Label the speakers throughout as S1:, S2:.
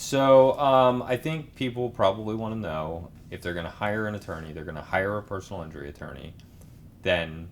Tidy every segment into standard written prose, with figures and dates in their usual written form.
S1: So I think people probably want to know if they're going to hire an attorney, they're going to hire a personal injury attorney, then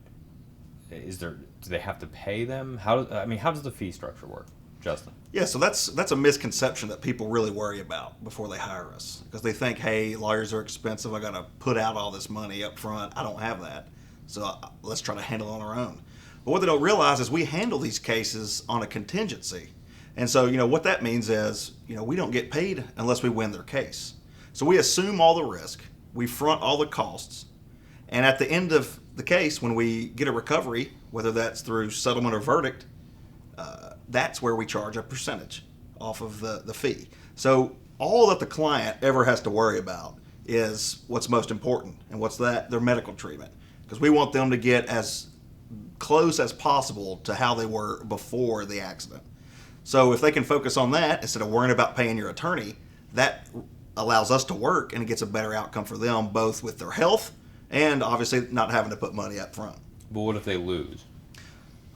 S1: do they have to pay them? How does the fee structure work, Justin?
S2: Yeah, so that's a misconception that people really worry about before they hire us, because they think, hey, lawyers are expensive. I got to put out all this money up front. I don't have that, so let's try to handle it on our own. But what they don't realize is we handle these cases on a contingency, and so what that means is we don't get paid unless we win their case. So we assume all the risk, we front all the costs, and at the end of the case, when we get a recovery, whether that's through settlement or verdict, that's where we charge a percentage off of the fee. So all that the client ever has to worry about is what's most important, and what's that? Their medical treatment, because we want them to get as close as possible to how they were before the accident. So if they can focus on that instead of worrying about paying your attorney, that allows us to work, and it gets a better outcome for them, both with their health and obviously not having to put money up front.
S1: But what if they lose?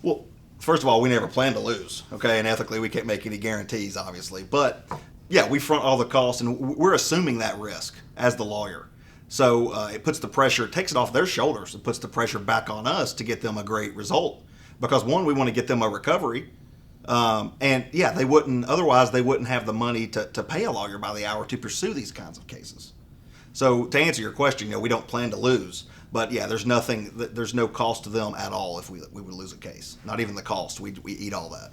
S2: Well, first of all, we never plan to lose, okay? And ethically, we can't make any guarantees, obviously. But, yeah, we front all the costs, and we're assuming that risk as the lawyer. So it puts the pressure, takes it off their shoulders, and puts the pressure back on us to get them a great result. Because, one, we want to get them a recovery. And, yeah, they wouldn't have the money to pay a lawyer by the hour to pursue these kinds of cases. So to answer your question, we don't plan to lose. But yeah, there's no cost to them at all if we would lose a case. Not even the cost. We eat all that.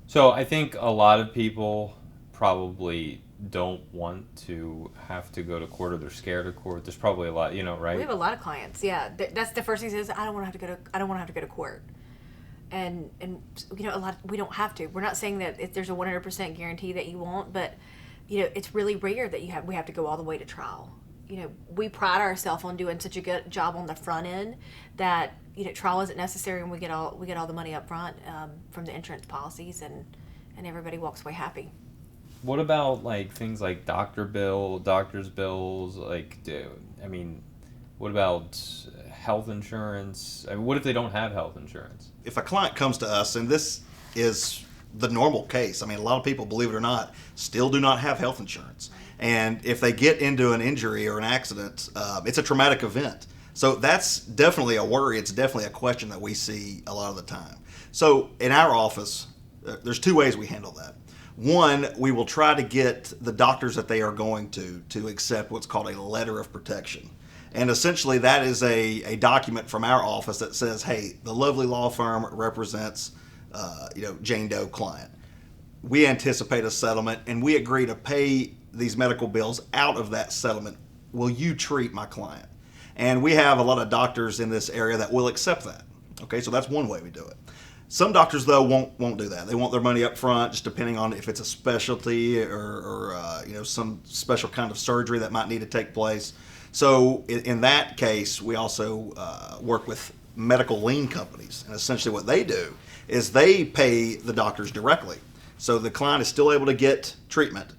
S1: So I think a lot of people probably don't want to have to go to court, or they're scared of court. There's probably a lot, right?
S3: We have a lot of clients. Yeah, that's the first thing is I don't want to have to go to court. And we don't have to. We're not saying that if there's a 100% guarantee that you won't, but it's really rare that we have to go all the way to trial. We pride ourselves on doing such a good job on the front end that trial isn't necessary, and we get all the money up front from the insurance policies, and everybody walks away happy.
S1: What about things like doctor's bills? What about health insurance? What if they don't have health insurance?
S2: If a client comes to us, and this is the normal case, a lot of people, believe it or not, still do not have health insurance. And if they get into an injury or an accident, it's a traumatic event. So that's definitely a worry. It's definitely a question that we see a lot of the time. So in our office, there's two ways we handle that. One, we will try to get the doctors that they are going to accept what's called a letter of protection. And essentially that is a document from our office that says, hey, the lovely law firm represents Jane Doe client. We anticipate a settlement, and we agree to pay these medical bills out of that settlement. Will you treat my client? And we have a lot of doctors in this area that will accept that. Okay, so that's one way we do it. Some doctors, though, won't do that. They want their money up front, just depending on if it's a specialty or some special kind of surgery that might need to take place. So in that case, we also work with medical lien companies, and essentially what they do is they pay the doctors directly. So the client is still able to get treatment.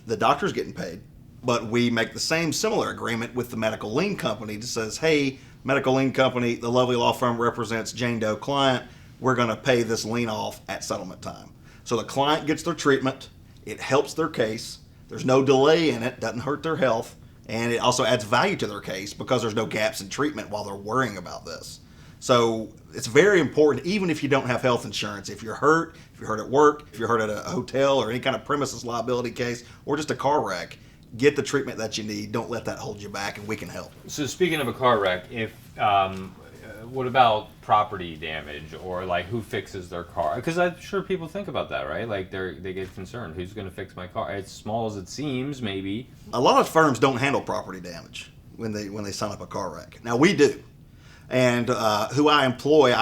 S2: The doctor's getting paid, but we make the same similar agreement with the medical lien company that says, hey, medical lien company, the lovely law firm represents Jane Doe client. We're going to pay this lien off at settlement time. So the client gets their treatment. It helps their case. There's no delay in it. Doesn't hurt their health. And it also adds value to their case because there's no gaps in treatment while they're worrying about this. So it's very important, even if you don't have health insurance. If you're hurt at work, if you're hurt at a hotel or any kind of premises liability case, or just a car wreck, get the treatment that you need. Don't let that hold you back, and we can help.
S1: So speaking of a car wreck, what about property damage, or who fixes their car? Because I'm sure people think about that, right? They get concerned. Who's going to fix my car? As small as it seems, maybe.
S2: A lot of firms don't handle property damage when they sign up a car wreck. Now we do. And who I employ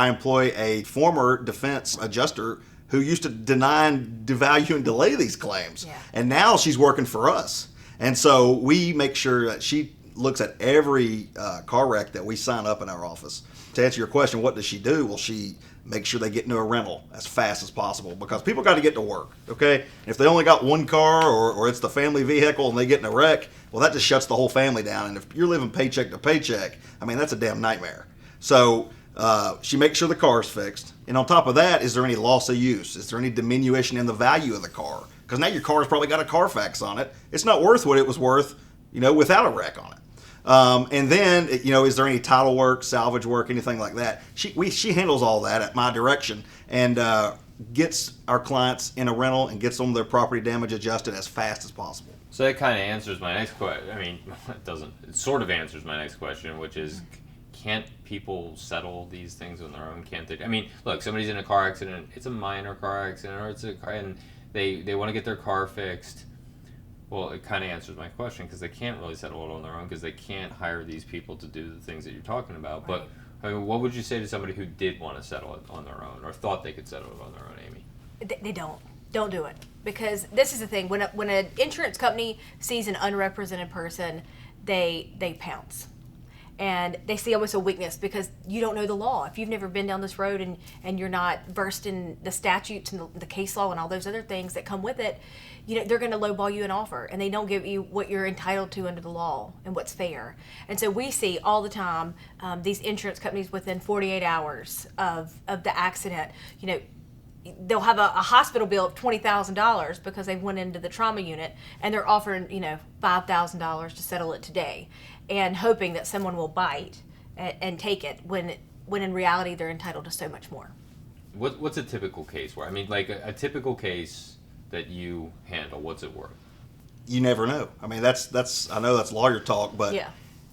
S2: a former defense adjuster who used to deny and devalue and delay these claims.
S3: Yeah.
S2: And now she's working for us. And so we make sure that she looks at every car wreck that we sign up in our office. To answer your question, what does she do? Well, she makes sure they get into a rental as fast as possible, because people got to get to work, okay? If they only got one car or it's the family vehicle and they get in a wreck, well, that just shuts the whole family down. And if you're living paycheck to paycheck, that's a damn nightmare. So She makes sure the car is fixed. And on top of that, is there any loss of use? Is there any diminution in the value of the car? Because now your car's probably got a Carfax on it. It's not worth what it was worth, without a wreck on it. And then, is there any title work, salvage work, anything like that? She handles all that at my direction and gets our clients in a rental and gets them their property damage adjusted as fast as possible.
S1: So that kind of answers my next question. I mean, it doesn't. It sort of answers my next question, which is, can't people settle these things on their own? Can't they? I mean, look, somebody's in a car accident. It's a minor car accident, or it's a car, and they want to get their car fixed. Well, it kind of answers my question, because they can't really settle it on their own, because they can't hire these people to do the things that you're talking about. Right. But I mean, what would you say to somebody who did want to settle it on their own, or thought they could settle it on their own, Amy?
S3: They don't do it, because this is the thing. When an insurance company sees an unrepresented person, they pounce. And they see almost a weakness, because you don't know the law. If you've never been down this road and you're not versed in the statutes and the case law and all those other things that come with it, they're going to lowball you an offer, and they don't give you what you're entitled to under the law and what's fair. And so we see all the time these insurance companies within 48 hours of the accident, they'll have a hospital bill of $20,000 because they went into the trauma unit, and they're offering $5,000 to settle it today, and hoping that someone will bite and take it, when in reality they're entitled to so much more.
S1: What's a typical case where, I mean, like a typical case that you handle, what's it worth?
S2: You never know. I mean, that's I know that's lawyer talk, but
S3: yeah.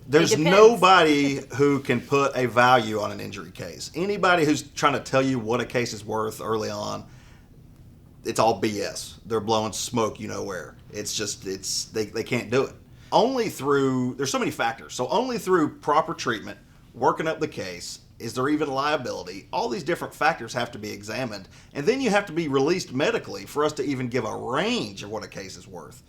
S2: There's nobody who can put a value on an injury case. Anybody who's trying to tell you what a case is worth early on, it's all BS. They're blowing smoke where. They can't do it. There's so many factors. So only through proper treatment, working up the case, is there even liability? All these different factors have to be examined. And then you have to be released medically for us to even give a range of what a case is worth.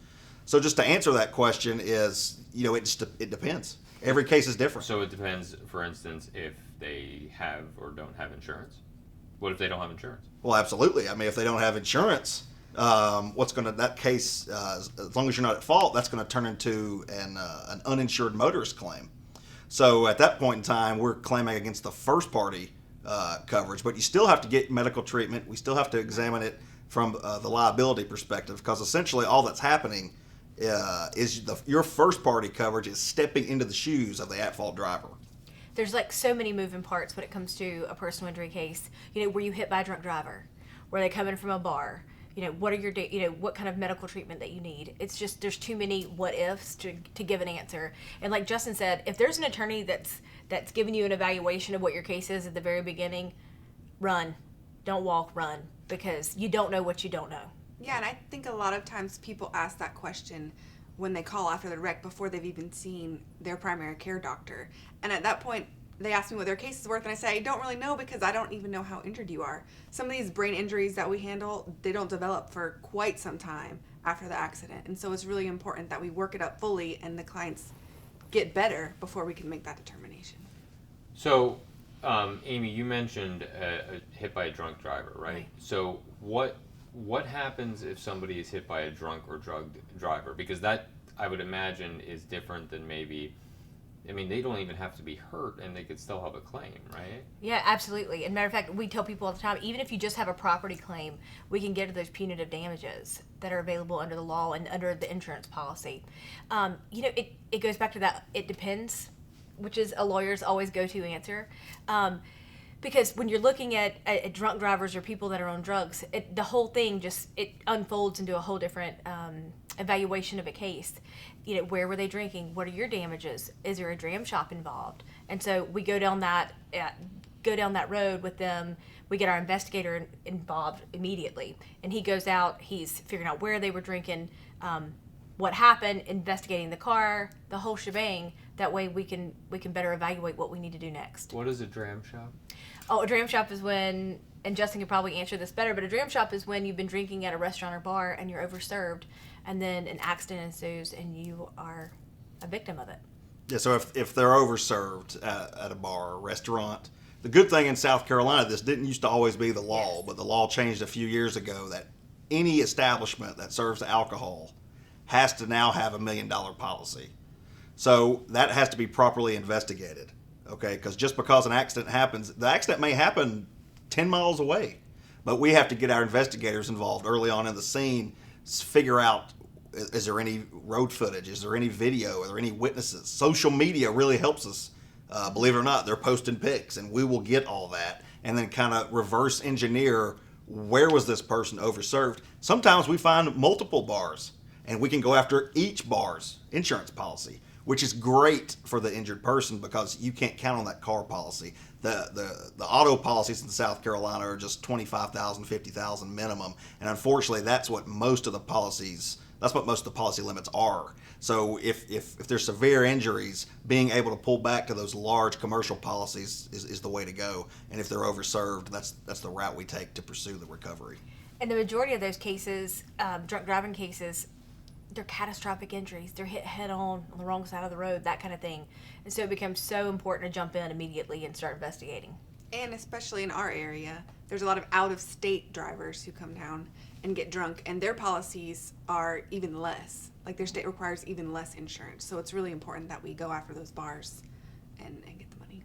S2: So just to answer that question is, it depends. Every case is different.
S1: So it depends, for instance, if they have or don't have insurance. What if they don't have insurance?
S2: Well, absolutely. I mean, if they don't have insurance, that case, as long as you're not at fault, that's going to turn into an uninsured motorist claim. So at that point in time, we're claiming against the first party coverage, but you still have to get medical treatment. We still have to examine it from the liability perspective, because essentially all that's happening is your first party coverage is stepping into the shoes of the at-fault driver.
S3: There's so many moving parts when it comes to a personal injury case. Were you hit by a drunk driver? Were they coming from a bar? What are your what kind of medical treatment that you need? It's just, there's too many what ifs to give an answer. And like Justin said, if there's an attorney that's giving you an evaluation of what your case is at the very beginning, run. Don't walk, run, because you don't know what you don't know.
S4: Yeah, and I think a lot of times people ask that question when they call after the wreck before they've even seen their primary care doctor. And at that point, they ask me what their case is worth, and I say, I don't really know, because I don't even know how injured you are. Some of these brain injuries that we handle, they don't develop for quite some time after the accident. And so it's really important that we work it up fully and the clients get better before we can make that determination.
S1: So, Amy, you mentioned a hit by a drunk driver, right? So what happens if somebody is hit by a drunk or drugged driver? Because that, I would imagine, is different than maybe, they don't even have to be hurt and they could still have a claim, right?
S3: Yeah, absolutely. And matter of fact, we tell people all the time, even if you just have a property claim, we can get to those punitive damages that are available under the law and under the insurance policy. It goes back to that, it depends, which is a lawyer's always go-to answer. Because when you're looking at drunk drivers or people that are on drugs, the whole thing it unfolds into a whole different evaluation of a case. Where were they drinking? What are your damages? Is there a dram shop involved? And so we go down that road with them. We get our investigator involved immediately, and he goes out. He's figuring out where they were drinking, what happened, investigating the car, the whole shebang. That way we can better evaluate what we need to do next.
S1: What is a dram shop?
S3: Oh, a dram shop is when, and Justin could probably answer this better, but a dram shop is when you've been drinking at a restaurant or bar and you're overserved, and then an accident ensues and you are a victim of it.
S2: Yeah, so if they're overserved at a bar or restaurant, the good thing in South Carolina, this didn't used to always be the law,
S3: Yes.
S2: but the law changed a few years ago that any establishment that serves alcohol has to now have $1 million policy. So that has to be properly investigated. Okay, because just because an accident happens, the accident may happen 10 miles away, but we have to get our investigators involved early on in the scene, figure out, is there any road footage? Is there any video? Are there any witnesses? Social media really helps us. Believe it or not, they're posting pics, and we will get all that and then kind of reverse engineer, where was this person overserved? Sometimes we find multiple bars, and we can go after each bar's insurance policy, which is great for the injured person because you can't count on that car policy. The auto policies in South Carolina are just $25,000, $50,000 minimum, and unfortunately, that's what most of the policy limits are. So if there's severe injuries, being able to pull back to those large commercial policies is the way to go. And if they're overserved, that's the route we take to pursue the recovery.
S3: And the majority of those cases, drunk driving cases, they're catastrophic injuries. They're hit head on the wrong side of the road, that kind of thing. And so it becomes so important to jump in immediately and start investigating.
S4: And especially in our area, there's a lot of out-of-state drivers who come down and get drunk, and their policies are even less. Like, their state requires even less insurance. So it's really important that we go after those bars and get the money.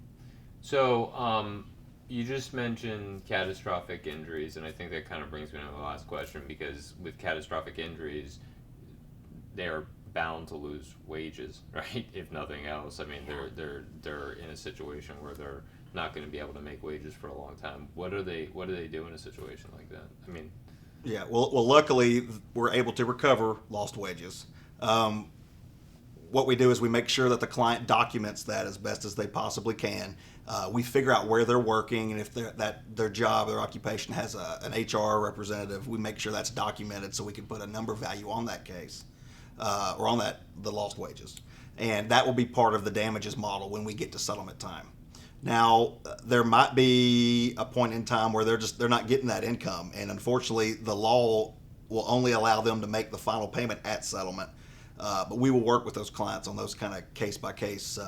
S1: So, you just mentioned catastrophic injuries, and I think that kind of brings me to the last question, because with catastrophic injuries, they're bound to lose wages, right? If nothing else. I mean, they're in a situation where they're not going to be able to make wages for a long time. What do they do in a situation like that? I mean,
S2: yeah, well, luckily we're able to recover lost wages. What we do is we make sure that the client documents that as best as they possibly can. We figure out where they're working, and if their job, their occupation has an HR representative, we make sure that's documented so we can put a number value on that case, or on the lost wages. And that will be part of the damages model when we get to settlement time. Now, there might be a point in time where they're not getting that income, and unfortunately, the law will only allow them to make the final payment at settlement. But we will work with those clients on those kind of case-by-case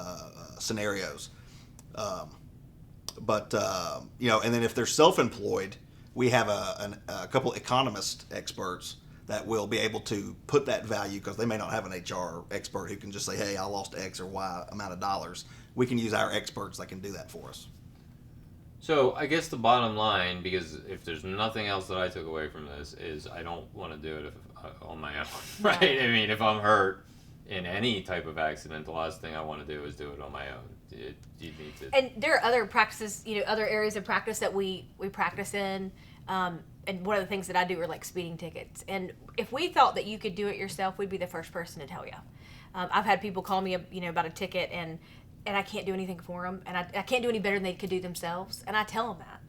S2: scenarios. And then if they're self-employed, we have a couple economist experts that will be able to put that value, because they may not have an HR expert who can just say, hey, I lost X or Y amount of dollars. We can use our experts that can do that for us.
S1: so I guess the bottom line, because if there's nothing else that I took away from this, is I don't want to do it on my own, right? I mean, if I'm hurt in any type of accident, the last thing I want to do is do it on my own. You need to.
S3: And there are other practices, other areas of practice that we practice in. And one of the things that I do are like speeding tickets. And if we thought that you could do it yourself, we'd be the first person to tell you. I've had people call me, about a ticket, and I can't do anything for them, and I can't do any better than they could do themselves. And I tell them that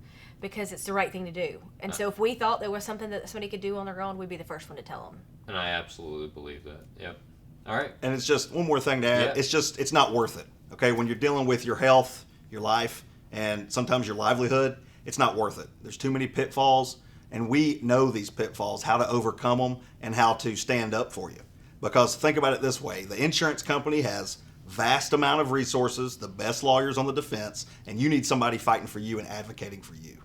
S3: because it's the right thing to do. And so if we thought there was something that somebody could do on their own, we'd be the first one to tell them.
S1: And I absolutely believe that. Yep. All right.
S2: And it's just one more thing to add.
S1: Yeah.
S2: It's not worth it. Okay, when you're dealing with your health, your life, and sometimes your livelihood, it's not worth it. There's too many pitfalls, and we know these pitfalls, how to overcome them, and how to stand up for you. Because think about it this way: the insurance company has vast amount of resources, the best lawyers on the defense, and you need somebody fighting for you and advocating for you.